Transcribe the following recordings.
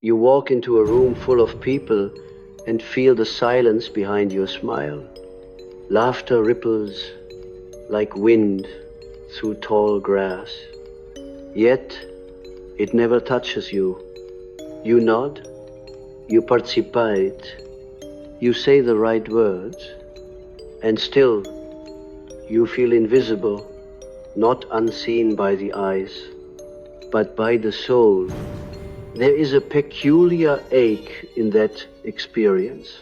You walk into a room full of people and feel the silence behind your smile. Laughter ripples like wind through tall grass. Yet, it never touches you. You nod, you participate, you say the right words, and still you feel invisible, not unseen by the eyes, but by the soul. There is a peculiar ache in that experience,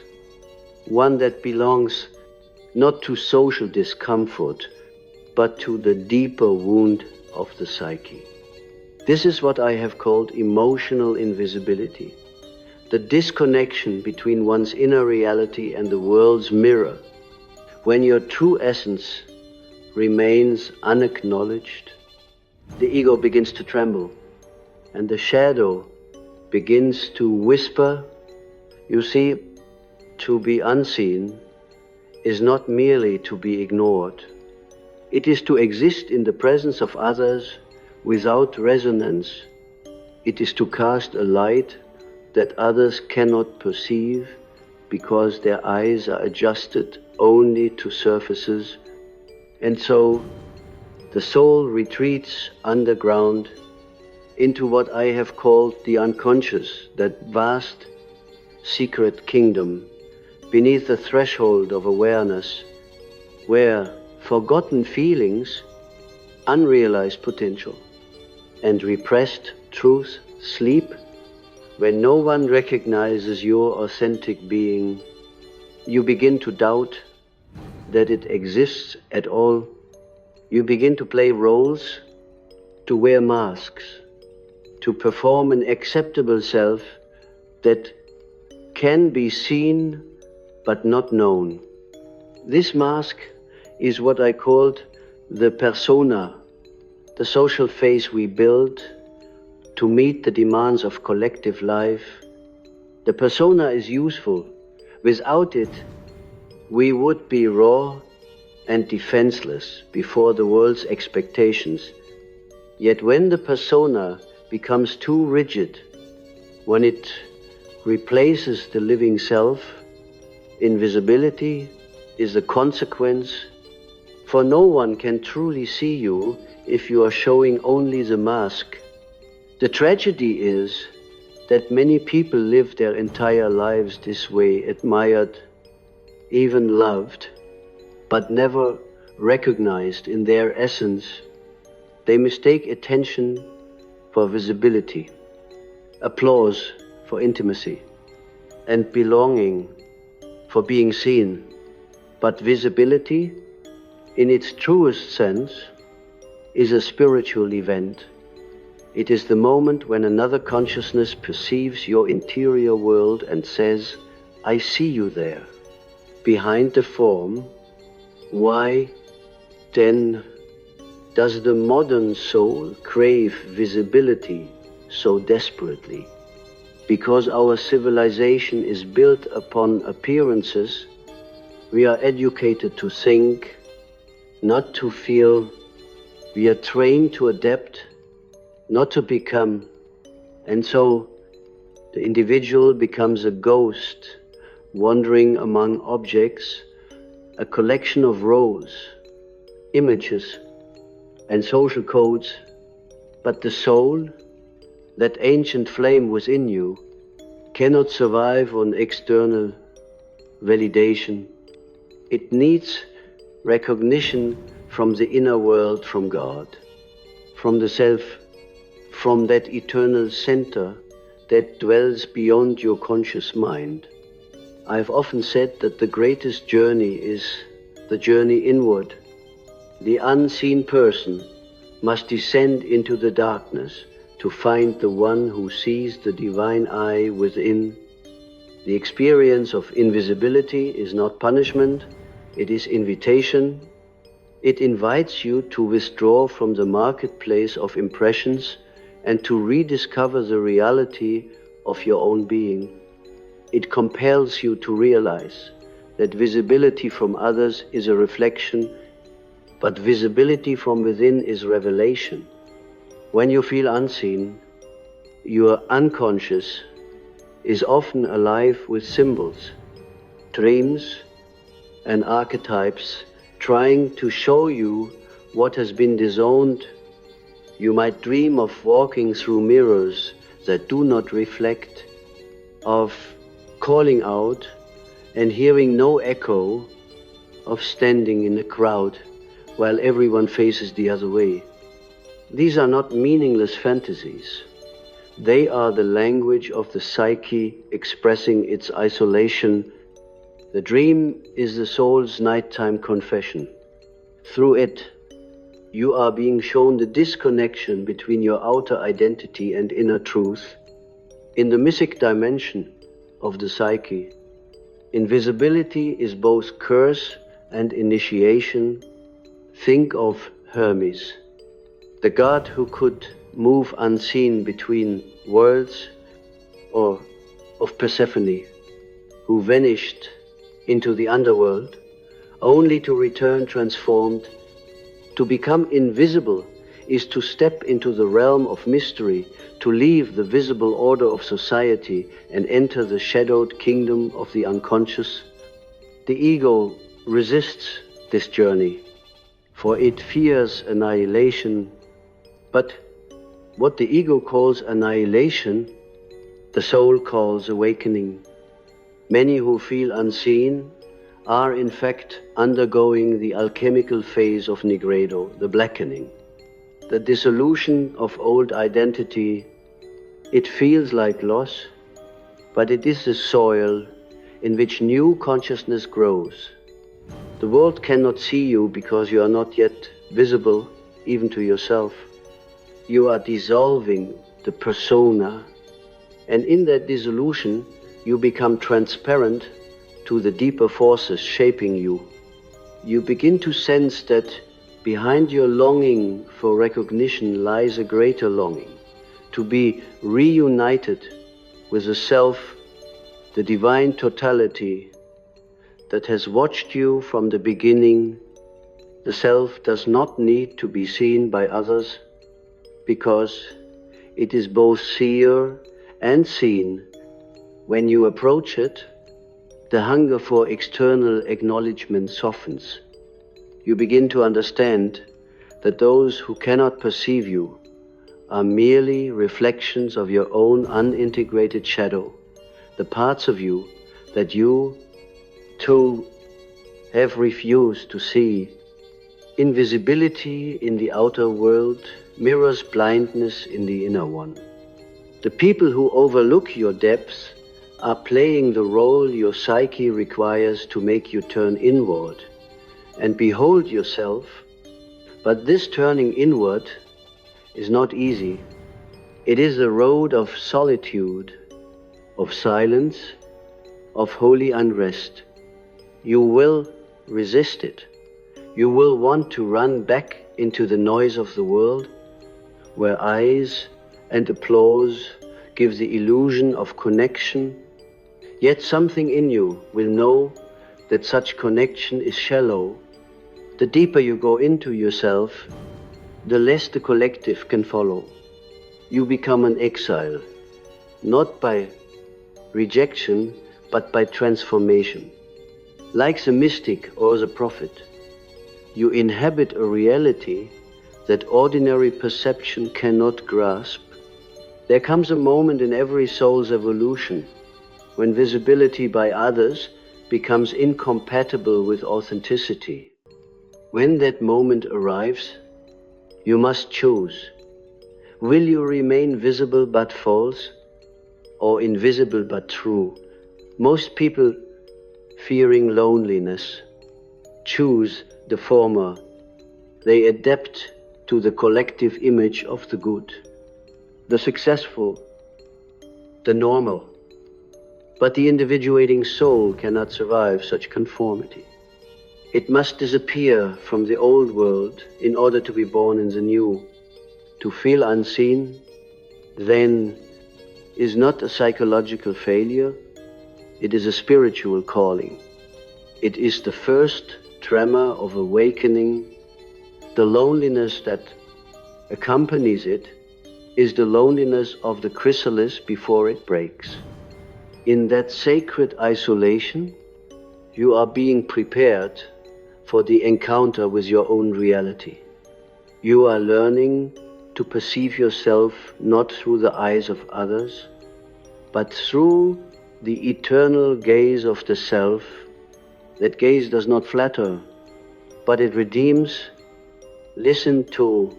one that belongs not to social discomfort, but to the deeper wound of the psyche. This is what I have called emotional invisibility, the disconnection between one's inner reality and the world's mirror, when your true essence remains unacknowledged. The ego begins to tremble, and the shadow begins to whisper. You see, to be unseen is not merely to be ignored. It is to exist in the presence of others without resonance. It is to cast a light that others cannot perceive because their eyes are adjusted only to surfaces. And so the soul retreats underground into what I have called the unconscious, that vast secret kingdom beneath the threshold of awareness, where forgotten feelings, unrealized potential, and repressed truth sleep. When no one recognizes your authentic being, you begin to doubt that it exists at all. You begin to play roles, to wear masks, to perform an acceptable self that can be seen but not known. This mask is what I called the persona, the social face we build to meet the demands of collective life. The persona is useful. Without it, we would be raw and defenseless before the world's expectations. Yet when the persona becomes too rigid, when it replaces the living self, invisibility is the consequence, for no one can truly see you if you are showing only the mask. The tragedy is that many people live their entire lives this way, admired, even loved, but never recognized in their essence. They mistake attention for visibility, applause for intimacy, and belonging for being seen. But visibility, in its truest sense, is a spiritual event. It is the moment when another consciousness perceives your interior world and says, I see you there, behind the form. Why, then, does the modern soul crave visibility so desperately? Because our civilization is built upon appearances. We are educated to think, not to feel. We are trained to adapt, not to become. And so the individual becomes a ghost wandering among objects, a collection of roles, images, and social codes. But the soul, that ancient flame within you, cannot survive on external validation. It needs recognition from the inner world, from God, from the self, from that eternal center that dwells beyond your conscious mind. I've often said that the greatest journey is the journey inward. The unseen person must descend into the darkness to find the one who sees the divine eye within. The experience of invisibility is not punishment, it is invitation. It invites you to withdraw from the marketplace of impressions and to rediscover the reality of your own being. It compels you to realize that visibility from others is a reflection, but visibility from within is revelation. When you feel unseen, you are unconscious is often alive with symbols, dreams, and archetypes trying to show you what has been disowned. You might dream of walking through mirrors that do not reflect, of calling out and hearing no echo, of standing in a crowd while everyone faces the other way. These are not meaningless fantasies. They are the language of the psyche expressing its isolation. The dream is the soul's nighttime confession. Through it, you are being shown the disconnection between your outer identity and inner truth. In the mythic dimension of the psyche, invisibility is both curse and initiation. Think of Hermes, the god who could move unseen between worlds, or of Persephone, who vanished into the underworld, only to return transformed. To become invisible is to step into the realm of mystery, to leave the visible order of society and enter the shadowed kingdom of the unconscious. The ego resists this journey, for it fears annihilation. But what the ego calls annihilation, the soul calls awakening. Many who feel unseen are in fact undergoing the alchemical phase of Nigredo, the blackening, the dissolution of old identity. It feels like loss, but it is the soil in which new consciousness grows. The world cannot see you because you are not yet visible even to yourself. You are dissolving the persona, and in that dissolution you become transparent to the deeper forces shaping you. You begin to sense that behind your longing for recognition lies a greater longing, to be reunited with the self, the divine totality that has watched you from the beginning. The self does not need to be seen by others, because it is both seer and seen. When you approach it, the hunger for external acknowledgement softens. You begin to understand that those who cannot perceive you are merely reflections of your own unintegrated shadow, the parts of you that you, too, have refused to see. Invisibility in the outer world mirrors blindness in the inner one. The people who overlook your depths are playing the role your psyche requires to make you turn inward and behold yourself. But this turning inward is not easy. It is a road of solitude, of silence, of holy unrest. You will resist it. You will want to run back into the noise of the world, where eyes and applause give the illusion of connection. Yet something in you will know that such connection is shallow. The deeper you go into yourself, the less the collective can follow. You become an exile, not by rejection, but by transformation. Like the mystic or the prophet, you inhabit a reality that ordinary perception cannot grasp. There comes a moment in every soul's evolution when visibility by others becomes incompatible with authenticity. When that moment arrives, you must choose. Will you remain visible but false, or invisible but true? Most people, fearing loneliness, choose the former. They adapt to the collective image of the good, the successful, the normal. But the individuating soul cannot survive such conformity. It must disappear from the old world in order to be born in the new. To feel unseen, then, is not a psychological failure, it is a spiritual calling. It is the first tremor of awakening. The loneliness that accompanies it is the loneliness of the chrysalis before it breaks. In that sacred isolation, you are being prepared for the encounter with your own reality. You are learning to perceive yourself not through the eyes of others, but through the eternal gaze of the self. That gaze does not flatter, but it redeems. Listen to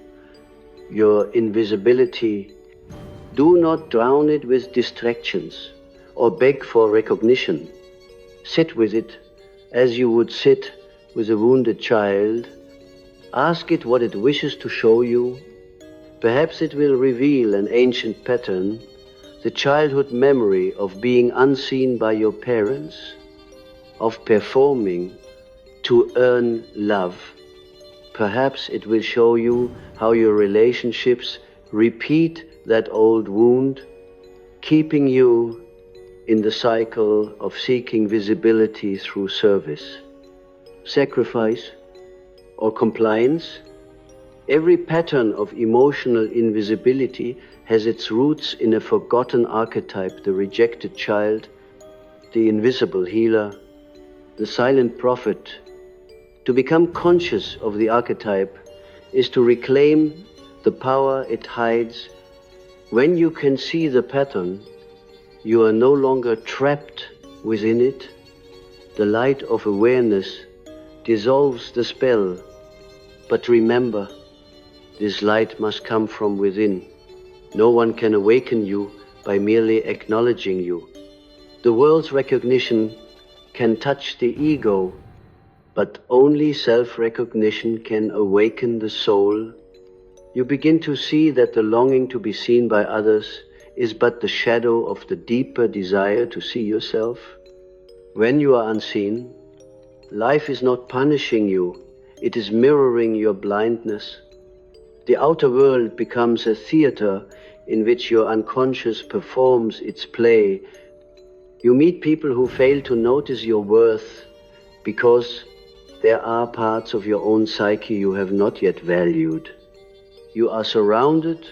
your invisibility. Do not drown it with distractions or beg for recognition. Sit with it as you would sit with a wounded child. Ask it what it wishes to show you. Perhaps it will reveal an ancient pattern, the childhood memory of being unseen by your parents, of performing to earn love. Perhaps it will show you how your relationships repeat that old wound, keeping you in the cycle of seeking visibility through service, sacrifice, or compliance. Every pattern of emotional invisibility has its roots in a forgotten archetype: the rejected child, the invisible healer, the silent prophet. To become conscious of the archetype is to reclaim the power it hides. When you can see the pattern, you are no longer trapped within it. The light of awareness dissolves the spell. But remember, this light must come from within. No one can awaken you by merely acknowledging you. The world's recognition can touch the ego, but only self-recognition can awaken the soul. You begin to see that the longing to be seen by others is but the shadow of the deeper desire to see yourself. When you are unseen, life is not punishing you, it is mirroring your blindness. The outer world becomes a theater in which your unconscious performs its play. You meet people who fail to notice your worth because there are parts of your own psyche you have not yet valued. You are surrounded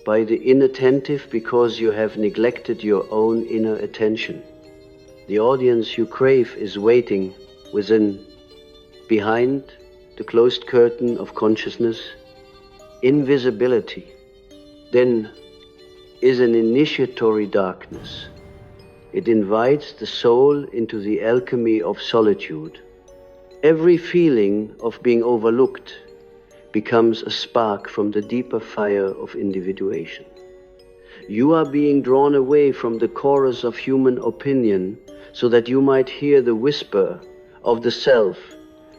by the inattentive because you have neglected your own inner attention. The audience you crave is waiting within. Behind the closed curtain of consciousness, invisibility, then is an initiatory darkness. It invites the soul into the alchemy of solitude. Every feeling of being overlooked becomes a spark from the deeper fire of individuation. You are being drawn away from the chorus of human opinion so that you might hear the whisper of the self,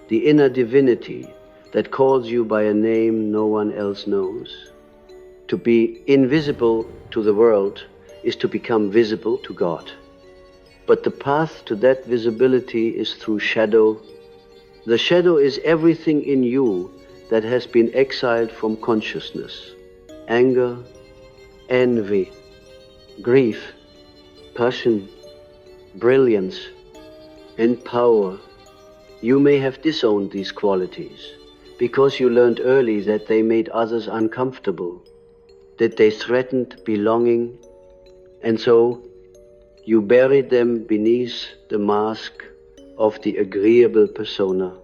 the inner divinity that calls you by a name no one else knows. To be invisible to the world is to become visible to God. But the path to that visibility is through shadow. The shadow is everything in you that has been exiled from consciousness: anger, envy, grief, passion, brilliance, and power. You may have disowned these qualities because you learned early that they made others uncomfortable, that they threatened belonging, and so you buried them beneath the mask of the agreeable persona.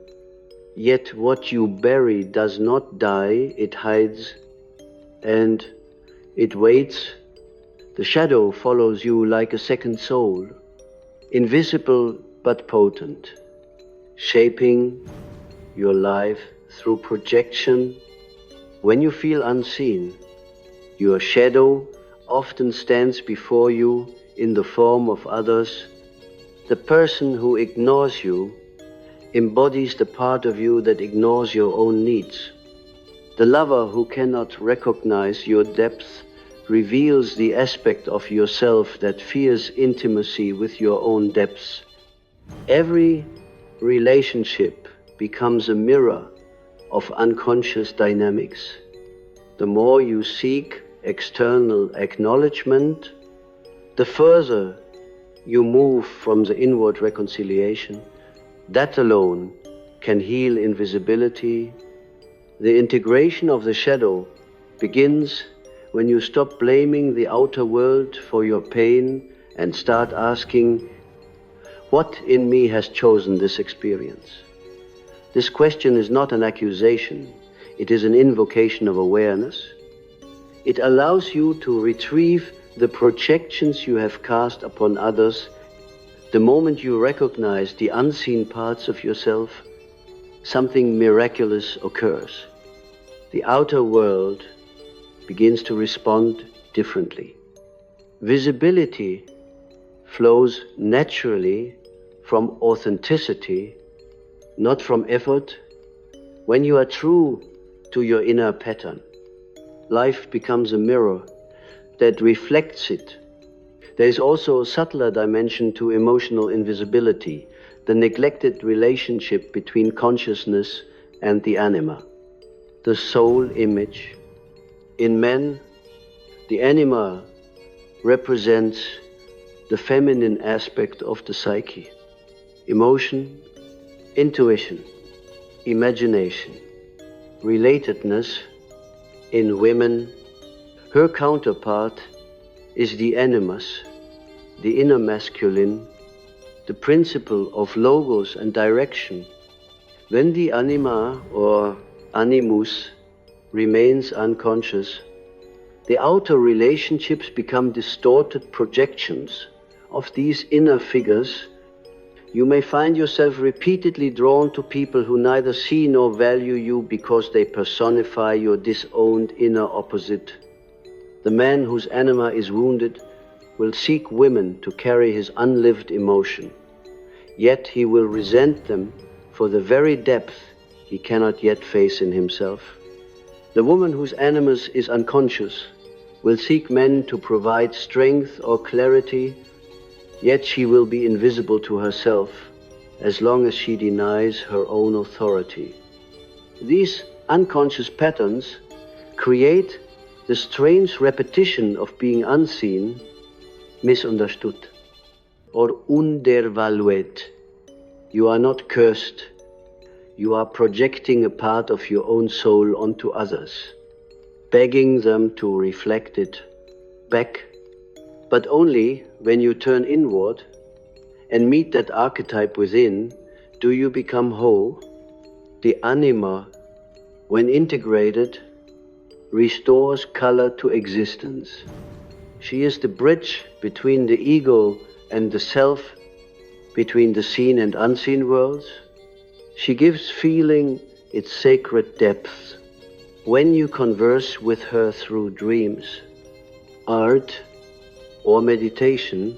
Yet what you bury does not die, it hides and it waits. The shadow follows you like a second soul, invisible but potent, shaping your life through projection. When you feel unseen, your shadow often stands before you in the form of others. The person who ignores you embodies the part of you that ignores your own needs. The lover who cannot recognize your depth reveals the aspect of yourself that fears intimacy with your own depths. Every relationship becomes a mirror of unconscious dynamics. The more you seek external acknowledgement, the further you move from the inward reconciliation. That alone can heal invisibility. The integration of the shadow begins when you stop blaming the outer world for your pain and start asking, what in me has chosen this experience? This question is not an accusation, it is an invocation of awareness. It allows you to retrieve the projections you have cast upon others. The moment you recognize the unseen parts of yourself, something miraculous occurs. The outer world begins to respond differently. Visibility flows naturally from authenticity, not from effort. When you are true to your inner pattern, life becomes a mirror that reflects it. There is also a subtler dimension to emotional invisibility, the neglected relationship between consciousness and the anima, the soul image. In men, the anima represents the feminine aspect of the psyche, emotion, intuition, imagination, relatedness. In women, her counterpart is the animus, the inner masculine, the principle of logos and direction. When the anima or animus remains unconscious, the outer relationships become distorted projections of these inner figures. You may find yourself repeatedly drawn to people who neither see nor value you because they personify your disowned inner opposite. The man whose anima is wounded will seek women to carry his unlived emotion, yet he will resent them for the very depth he cannot yet face in himself. The woman whose animus is unconscious will seek men to provide strength or clarity, yet she will be invisible to herself as long as she denies her own authority. These unconscious patterns create the strange repetition of being unseen, misunderstood, or undervalued. You are not cursed. You are projecting a part of your own soul onto others, begging them to reflect it back. But only when you turn inward and meet that archetype within do you become whole. The anima, when integrated, restores color to existence. She is the bridge between the ego and the self, between the seen and unseen worlds. She gives feeling its sacred depth. When you converse with her through dreams, art, or meditation,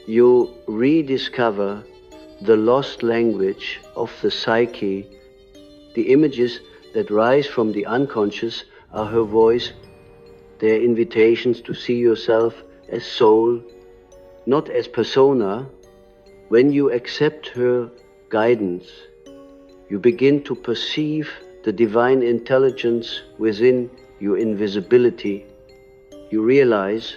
you rediscover the lost language of the psyche. The images that rise from the unconscious are her voice, their invitations to see yourself as soul, not as persona. When you accept her guidance, you begin to perceive the divine intelligence within your invisibility. You realize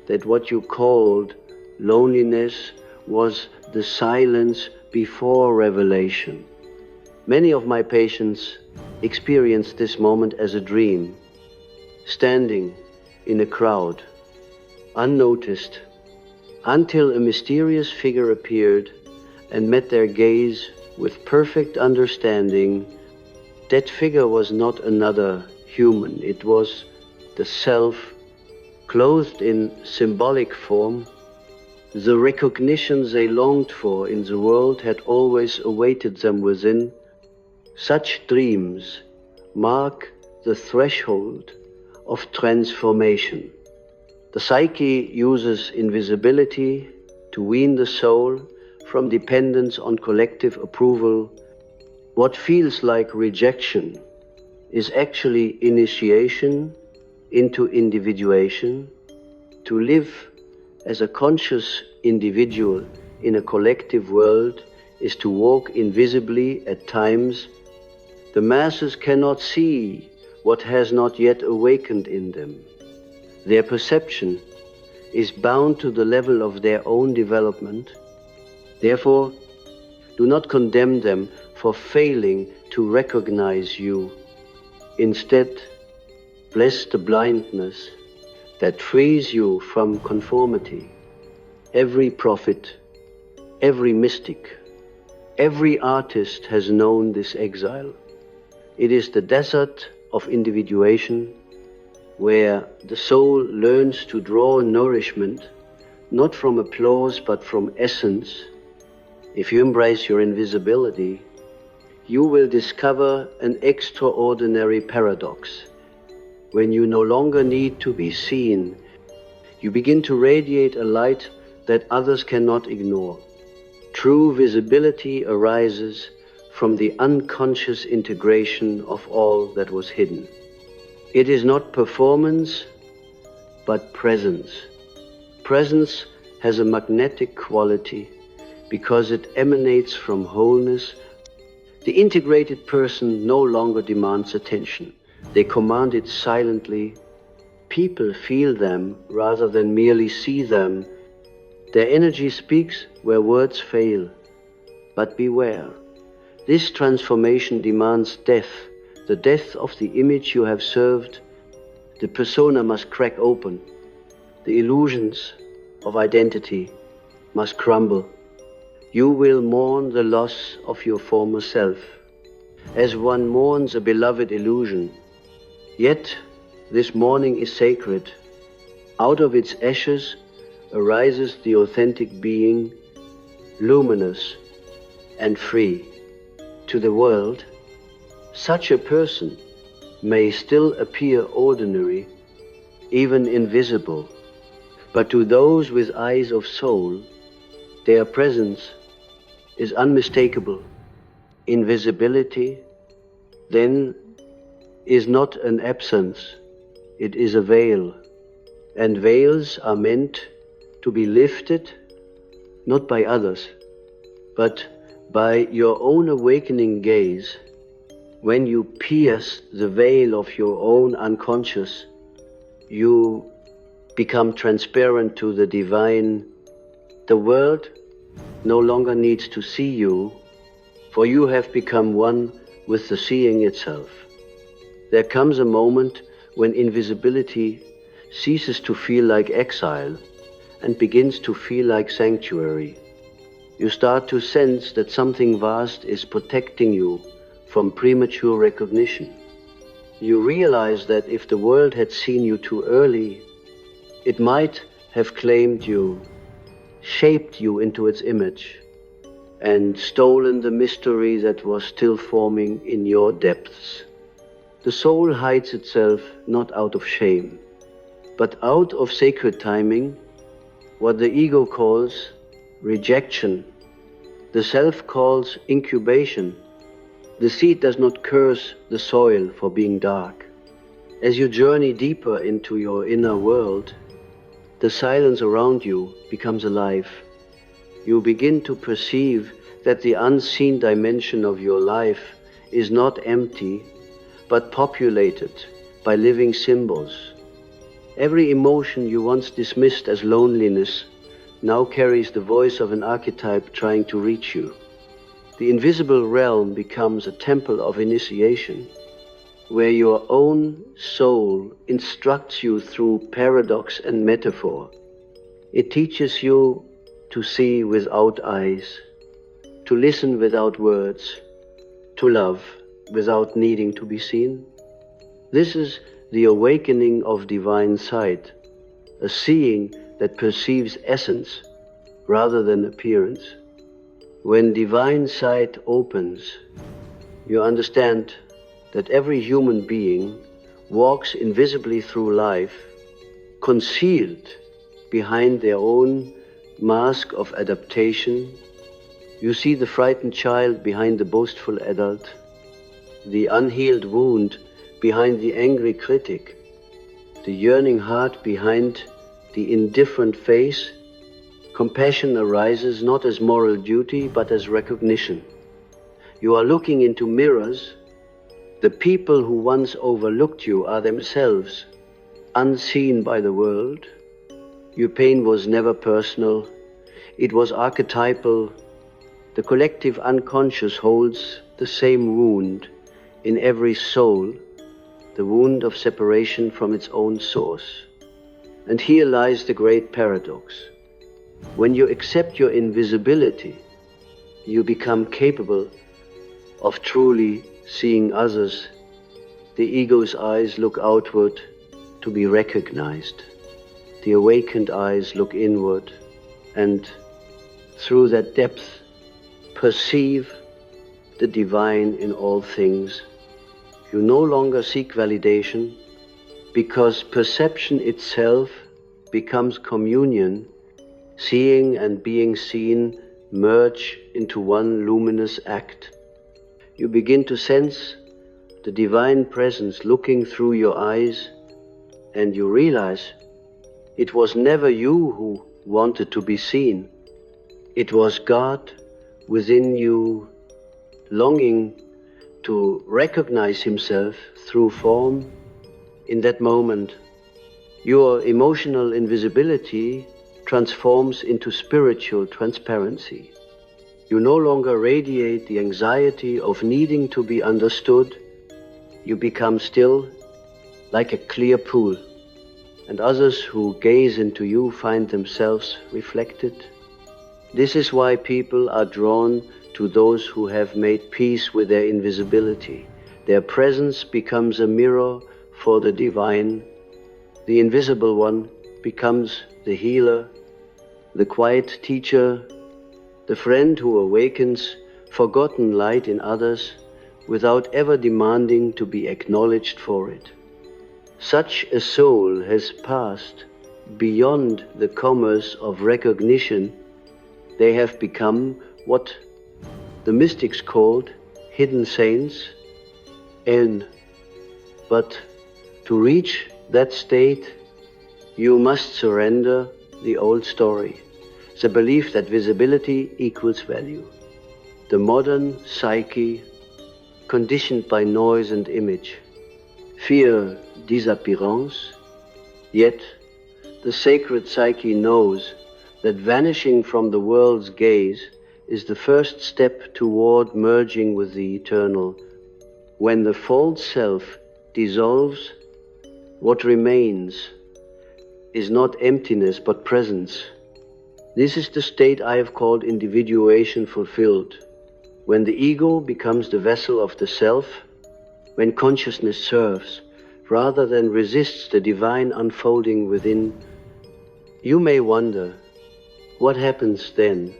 that what you called loneliness was the silence before revelation. Many of my patients experienced this moment as a dream, standing in a crowd, unnoticed, until a mysterious figure appeared and met their gaze with perfect understanding. That figure was not another human, it was the self, clothed in symbolic form. The recognition they longed for in the world had always awaited them within. Such dreams mark the threshold of transformation. The psyche uses invisibility to wean the soul from dependence on collective approval. What feels like rejection is actually initiation into individuation. To live as a conscious individual in a collective world is to walk invisibly at times. The masses cannot see what has not yet awakened in them. Their perception is bound to the level of their own development. Therefore, do not condemn them for failing to recognize you. Instead, bless the blindness that frees you from conformity. Every prophet, every mystic, every artist has known this exile. It is the desert of individuation, where the soul learns to draw nourishment not from applause but from essence. If you embrace your invisibility, you will discover an extraordinary paradox. When you no longer need to be seen, you begin to radiate a light that others cannot ignore. True visibility arises from the unconscious integration of all that was hidden. It is not performance, but presence. Presence has a magnetic quality because it emanates from wholeness. The integrated person no longer demands attention. They command it silently. People feel them rather than merely see them. Their energy speaks where words fail. But beware, this transformation demands death, the death of the image you have served. The persona must crack open. The illusions of identity must crumble. You will mourn the loss of your former self, as one mourns a beloved illusion. Yet this mourning is sacred. Out of its ashes arises the authentic being, luminous and free. To the world, such a person may still appear ordinary, even invisible, but to those with eyes of soul, their presence is unmistakable. Invisibility, then, is not an absence, it is a veil, and veils are meant to be lifted, not by others, but by your own awakening gaze. When you pierce the veil of your own unconscious, you become transparent to the divine. The world no longer needs to see you, for you have become one with the seeing itself. There comes a moment when invisibility ceases to feel like exile and begins to feel like sanctuary. You start to sense that something vast is protecting you from premature recognition. You realize that if the world had seen you too early, it might have claimed you, shaped you into its image, and stolen the mystery that was still forming in your depths. The soul hides itself not out of shame, but out of sacred timing, what the ego calls rejection. The self calls incubation. The seed does not curse the soil for being dark. As you journey deeper into your inner world, the silence around you becomes alive. You begin to perceive that the unseen dimension of your life is not empty, but populated by living symbols. Every emotion you once dismissed as loneliness now carries the voice of an archetype trying to reach you. The invisible realm becomes a temple of initiation, where your own soul instructs you through paradox and metaphor. It teaches you to see without eyes, to listen without words, to love without needing to be seen. This is the awakening of divine sight, a seeing that perceives essence rather than appearance. When divine sight opens, you understand that every human being walks invisibly through life, concealed behind their own mask of adaptation. You see the frightened child behind the boastful adult, the unhealed wound behind the angry critic, the yearning heart behind the indifferent face. Compassion arises not as moral duty, but as recognition. You are looking into mirrors. The people who once overlooked you are themselves unseen by the world. Your pain was never personal. It was archetypal. The collective unconscious holds the same wound in every soul, the wound of separation from its own source. And here lies the great paradox. When you accept your invisibility, you become capable of truly seeing others. The ego's eyes look outward to be recognized. The awakened eyes look inward, and through that depth perceive the divine in all things. You no longer seek validation, because perception itself becomes communion. Seeing and being seen merge into one luminous act. You begin to sense the divine presence looking through your eyes, and you realize it was never you who wanted to be seen. It was God within you longing to recognize himself through form. In that moment, your emotional invisibility transforms into spiritual transparency. You no longer radiate the anxiety of needing to be understood. You become still, like a clear pool, and others who gaze into you find themselves reflected. This is why people are drawn to those who have made peace with their invisibility. Their presence becomes a mirror for the divine. The invisible one becomes the healer, the quiet teacher, the friend who awakens forgotten light in others without ever demanding to be acknowledged for it. Such a soul has passed beyond the commerce of recognition. They have become what the mystics called hidden saints. But to reach that state, you must surrender the old story, the belief that visibility equals value. The modern psyche, conditioned by noise and image, fear disappearance, yet the sacred psyche knows that vanishing from the world's gaze is the first step toward merging with the eternal. When the false self dissolves, what remains is not emptiness but presence. This is the state I have called individuation fulfilled. When the ego becomes the vessel of the self, when consciousness serves rather than resists the divine unfolding within. You may wonder, what happens then?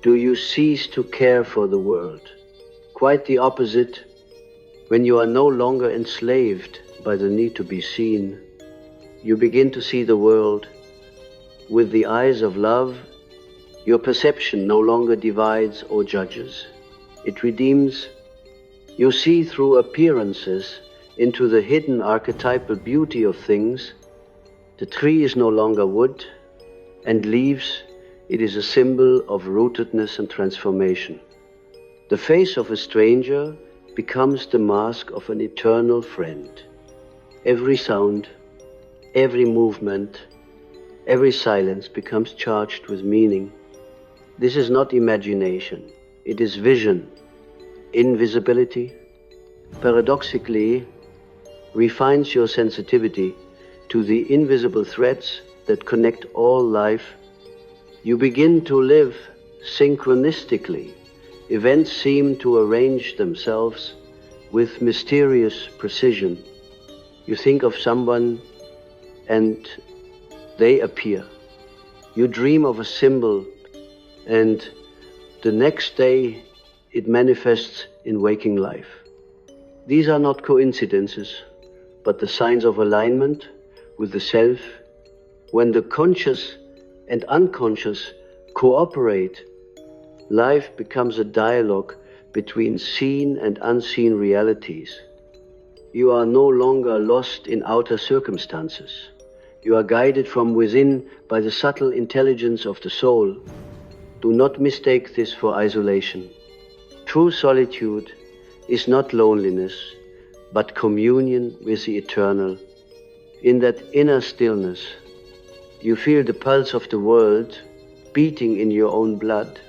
Do you cease to care for the world? Quite the opposite. When you are no longer enslaved by the need to be seen, you begin to see the world with the eyes of love. Your perception no longer divides or judges. It redeems. You see through appearances into the hidden archetypal beauty of things. The tree is no longer wood and leaves. It is a symbol of rootedness and transformation. The face of a stranger becomes the mask of an eternal friend. Every sound, every movement, every silence becomes charged with meaning. This is not imagination, it is vision. Invisibility, paradoxically, refines your sensitivity to the invisible threads that connect all life. You begin to live synchronistically. Events seem to arrange themselves with mysterious precision. You think of someone and they appear. You dream of a symbol and the next day it manifests in waking life. These are not coincidences, but the signs of alignment with the self. When the conscious and unconscious cooperate, life becomes a dialogue between seen and unseen realities. You are no longer lost in outer circumstances. You are guided from within by the subtle intelligence of the soul. Do not mistake this for isolation. True solitude is not loneliness, but communion with the eternal. In that inner stillness, you feel the pulse of the world beating in your own blood.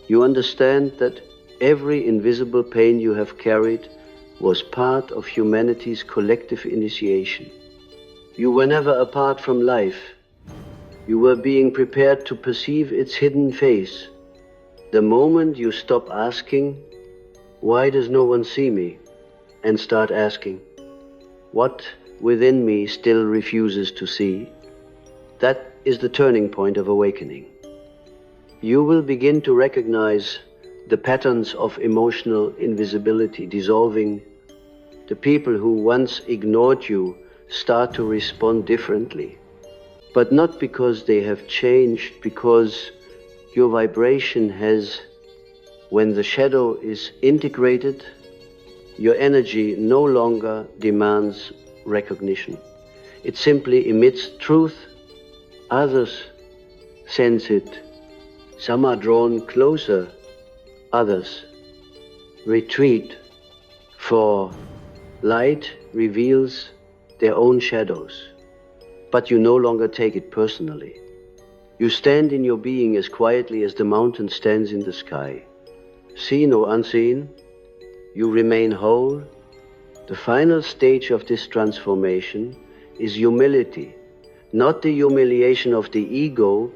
You understand that every invisible pain you have carried was part of humanity's collective initiation. You were never apart from life. You were being prepared to perceive its hidden face. The moment you stop asking, "Why does no one see me?" and start asking, "What within me still refuses to see?" that is the turning point of awakening. You will begin to recognize the patterns of emotional invisibility dissolving. The people who once ignored you start to respond differently, but not because they have changed, because your vibration has, when the shadow is integrated, your energy no longer demands recognition. It simply emits truth. Others sense it. Some are drawn closer, others retreat, for light reveals their own shadows. But you no longer take it personally. You stand in your being as quietly as the mountain stands in the sky. Seen or unseen, you remain whole. The final stage of this transformation is humility, not the humiliation of the ego,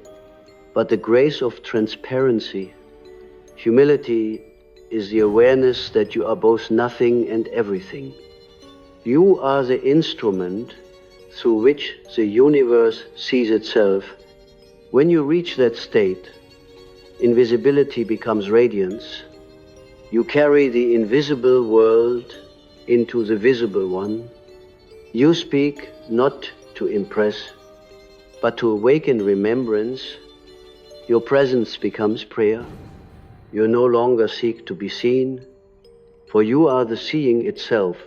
but the grace of transparency. Humility is the awareness that you are both nothing and everything. You are the instrument through which the universe sees itself. When you reach that state, invisibility becomes radiance. You carry the invisible world into the visible one. You speak not to impress, but to awaken remembrance. Your presence becomes prayer. You no longer seek to be seen, for you are the seeing itself.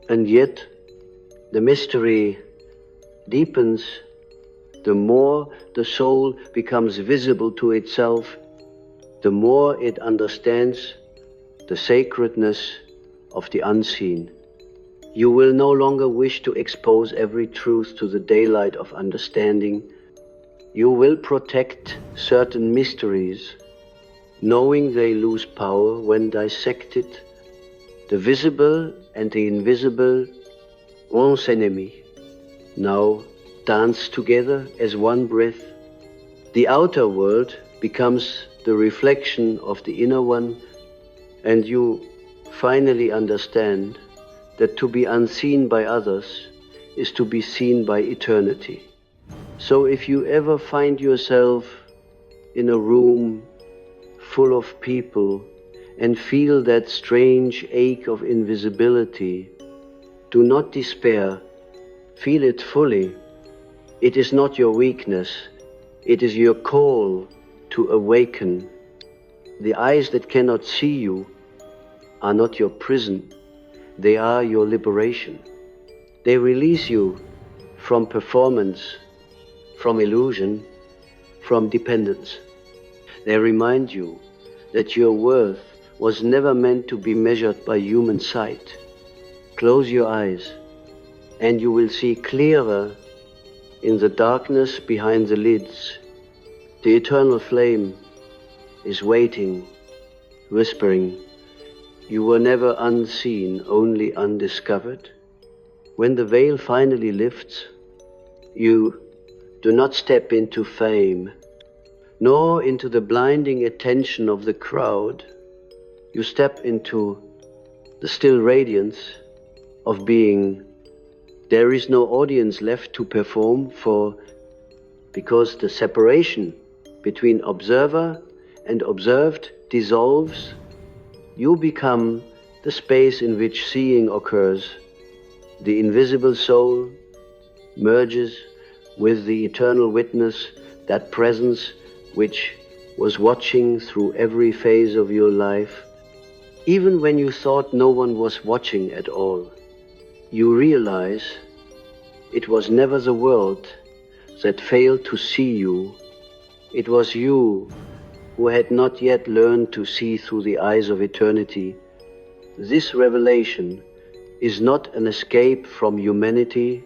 And yet, the mystery deepens the more the soul becomes visible to itself, the more it understands the sacredness of the unseen. You will no longer wish to expose every truth to the daylight of understanding. You will protect certain mysteries, knowing they lose power when dissected. The visible and the invisible, once enemy, now dance together as one breath. The outer world becomes the reflection of the inner one, and you finally understand that to be unseen by others is to be seen by eternity. So if you ever find yourself in a room full of people and feel that strange ache of invisibility, do not despair. Feel it fully. It is not your weakness. It is your call to awaken. The eyes that cannot see you are not your prison. They are your liberation. They release you from performance, from illusion, from dependence. They remind you that your worth was never meant to be measured by human sight. Close your eyes, and you will see clearer in the darkness behind the lids. The eternal flame is waiting, whispering, "You were never unseen, only undiscovered." When the veil finally lifts, you do not step into fame, nor into the blinding attention of the crowd. You step into the still radiance of being. There is no audience left to perform for, because the separation between observer and observed dissolves. You become the space in which seeing occurs. The invisible soul merges with the eternal witness, that presence which was watching through every phase of your life. Even when you thought no one was watching at all, you realize it was never the world that failed to see you. It was you who had not yet learned to see through the eyes of eternity. This revelation is not an escape from humanity,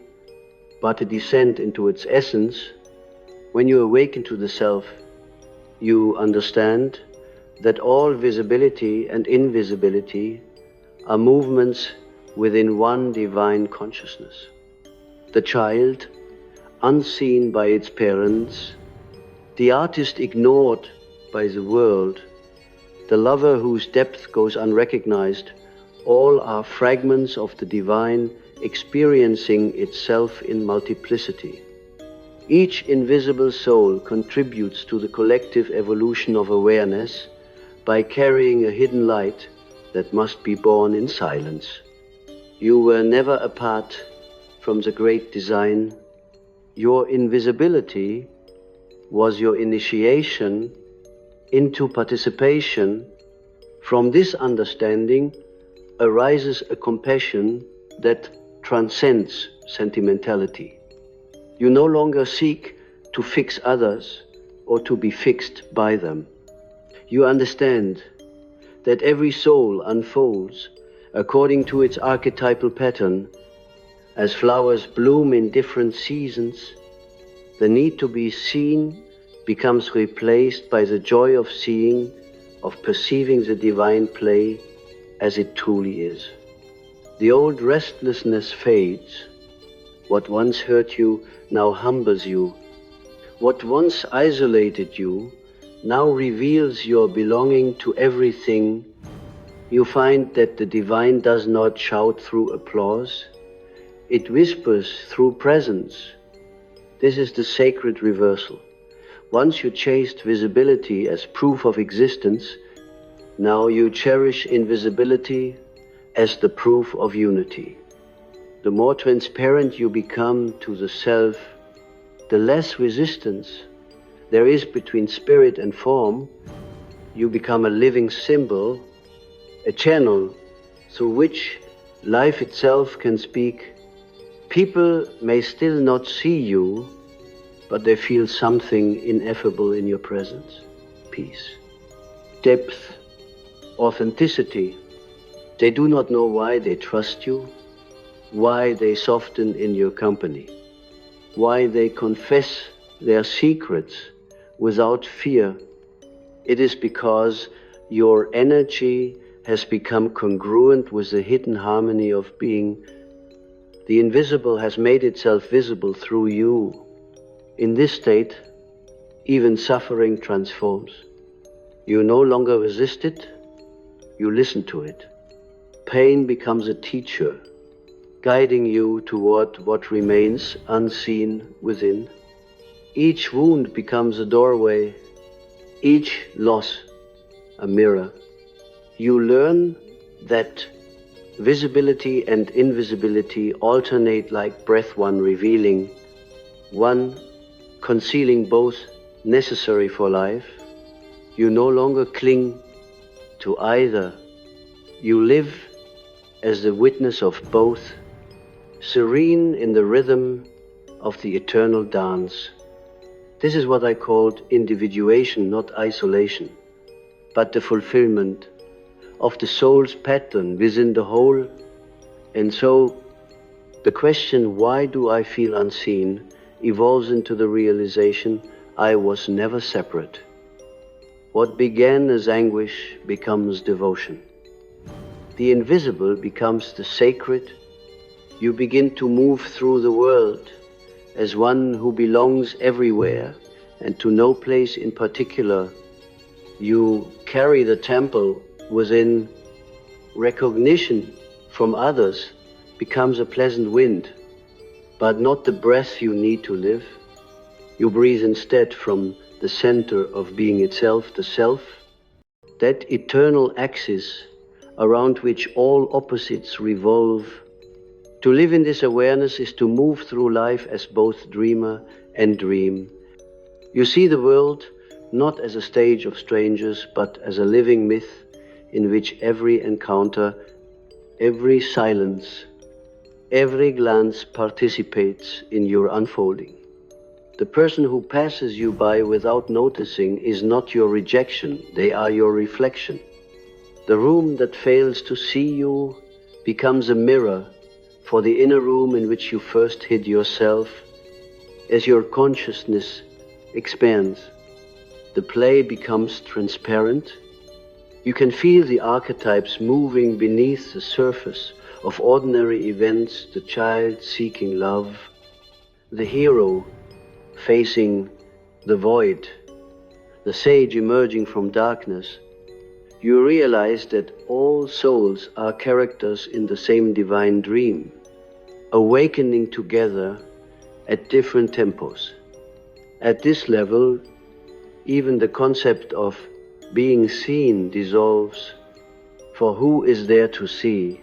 but a descent into its essence. When you awaken to the self, you understand that all visibility and invisibility are movements within one divine consciousness. The child unseen by its parents, the artist ignored by the world, the lover whose depth goes unrecognized, all are fragments of the divine experiencing itself in multiplicity. Each invisible soul contributes to the collective evolution of awareness by carrying a hidden light that must be born in silence. You were never apart from the great design. Your invisibility was your initiation into participation. From this understanding arises a compassion that transcends sentimentality. You no longer seek to fix others or to be fixed by them. You understand that every soul unfolds according to its archetypal pattern. As flowers bloom in different seasons, the need to be seen becomes replaced by the joy of seeing, of perceiving the divine play as it truly is. The old restlessness fades. What once hurt you now humbles you. What once isolated you now reveals your belonging to everything. You find that the divine does not shout through applause. It whispers through presence. This is the sacred reversal. Once you chased visibility as proof of existence, now you cherish invisibility as the proof of unity. The more transparent you become to the self, the less resistance there is between spirit and form. You become a living symbol, a channel through which life itself can speak. People may still not see you, but they feel something ineffable in your presence. Peace, depth, authenticity. They do not know why they trust you, why they soften in your company, why they confess their secrets without fear. It is because your energy has become congruent with the hidden harmony of being. The invisible has made itself visible through you. In this state, even suffering transforms. You no longer resist it, you listen to it. Pain becomes a teacher, guiding you toward what remains unseen within. Each wound becomes a doorway, each loss a mirror. You learn that visibility and invisibility alternate like breath, one revealing, one concealing, both necessary for life. You no longer cling to either. You live as the witness of both, serene in the rhythm of the eternal dance. This is what I called individuation, not isolation, but the fulfillment of the soul's pattern within the whole. And so the question, why do I feel unseen, evolves into the realization I was never separate. What began as anguish becomes devotion. The invisible becomes the sacred. You begin to move through the world as one who belongs everywhere and to no place in particular. You carry the temple within. Recognition from others becomes a pleasant wind, but not the breath you need to live. You breathe instead from the center of being itself, the self, that eternal axis around which all opposites revolve. To live in this awareness is to move through life as both dreamer and dream. You see the world not as a stage of strangers, but as a living myth in which every encounter, every silence, every glance participates in your unfolding. The person who passes you by without noticing is not your rejection, they are your reflection. The room that fails to see you becomes a mirror for the inner room in which you first hid yourself. As your consciousness expands, the play becomes transparent. You can feel the archetypes moving beneath the surface of ordinary events, the child seeking love, the hero facing the void, the sage emerging from darkness, you realize that all souls are characters in the same divine dream, awakening together at different tempos. At this level, even the concept of being seen dissolves, for who is there to see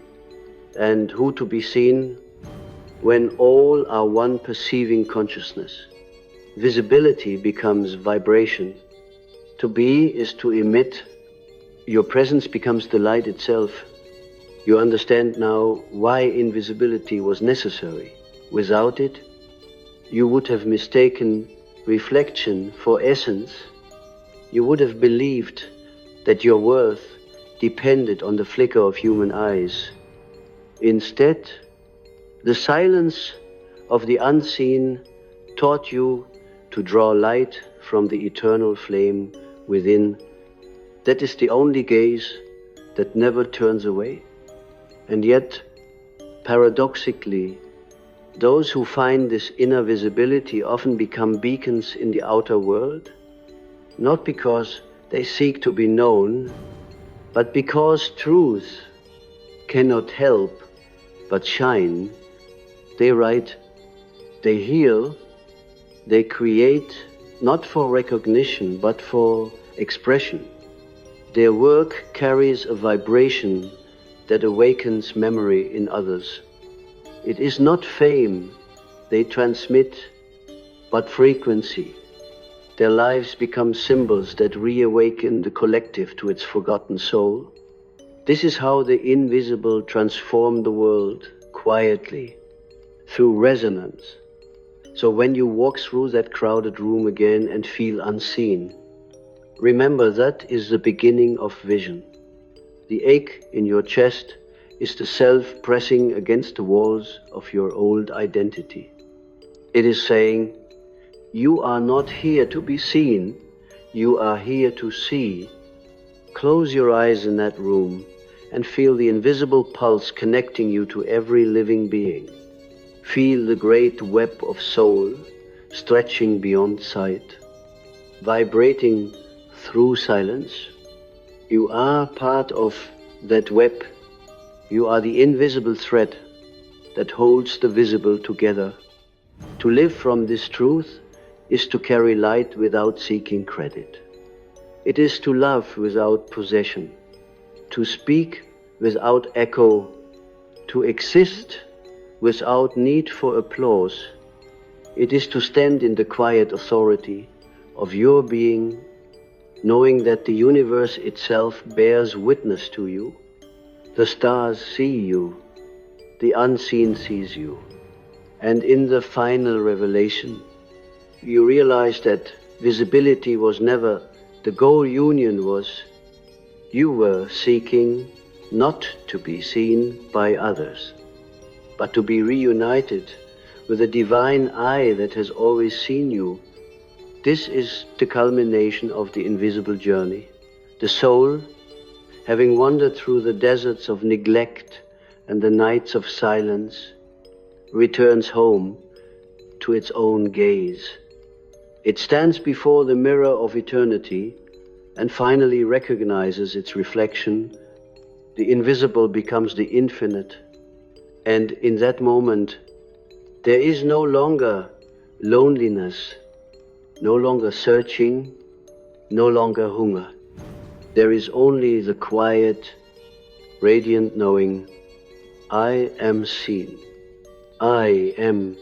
and who to be seen when all are one perceiving consciousness? Visibility becomes vibration. To be is to emit. Your presence becomes the light itself. You understand now why invisibility was necessary. Without it, you would have mistaken reflection for essence. You would have believed that your worth depended on the flicker of human eyes. Instead, the silence of the unseen taught you to draw light from the eternal flame within. That is the only gaze that never turns away. And yet, paradoxically, those who find this inner visibility often become beacons in the outer world, not because they seek to be known, but because truth cannot help but shine. They write, they heal, they create, not for recognition, but for expression. Their work carries a vibration that awakens memory in others. It is not fame they transmit, but frequency. Their lives become symbols that reawaken the collective to its forgotten soul. This is how the invisible transform the world quietly, through resonance. So when you walk through that crowded room again and feel unseen, remember that is the beginning of vision. The ache in your chest is the self pressing against the walls of your old identity. It is saying, you are not here to be seen, you are here to see. Close your eyes in that room and feel the invisible pulse connecting you to every living being. Feel the great web of soul stretching beyond sight, vibrating through silence. You are part of that web. You are the invisible thread that holds the visible together. To live from this truth is to carry light without seeking credit. It is to love without possession, to speak without echo, to exist without need for applause. It is to stand in the quiet authority of your being, knowing that the universe itself bears witness to you. The stars see you, the unseen sees you. And in the final revelation, you realize that visibility was never the goal. Union was, you were seeking not to be seen by others, but to be reunited with a divine eye that has always seen you. This is the culmination of the invisible journey. The soul, having wandered through the deserts of neglect and the nights of silence, returns home to its own gaze. It stands before the mirror of eternity and finally recognizes its reflection. The invisible becomes the infinite, and in that moment, there is no longer loneliness, no longer searching, no longer hunger. There is only the quiet, radiant knowing, I am seen, I am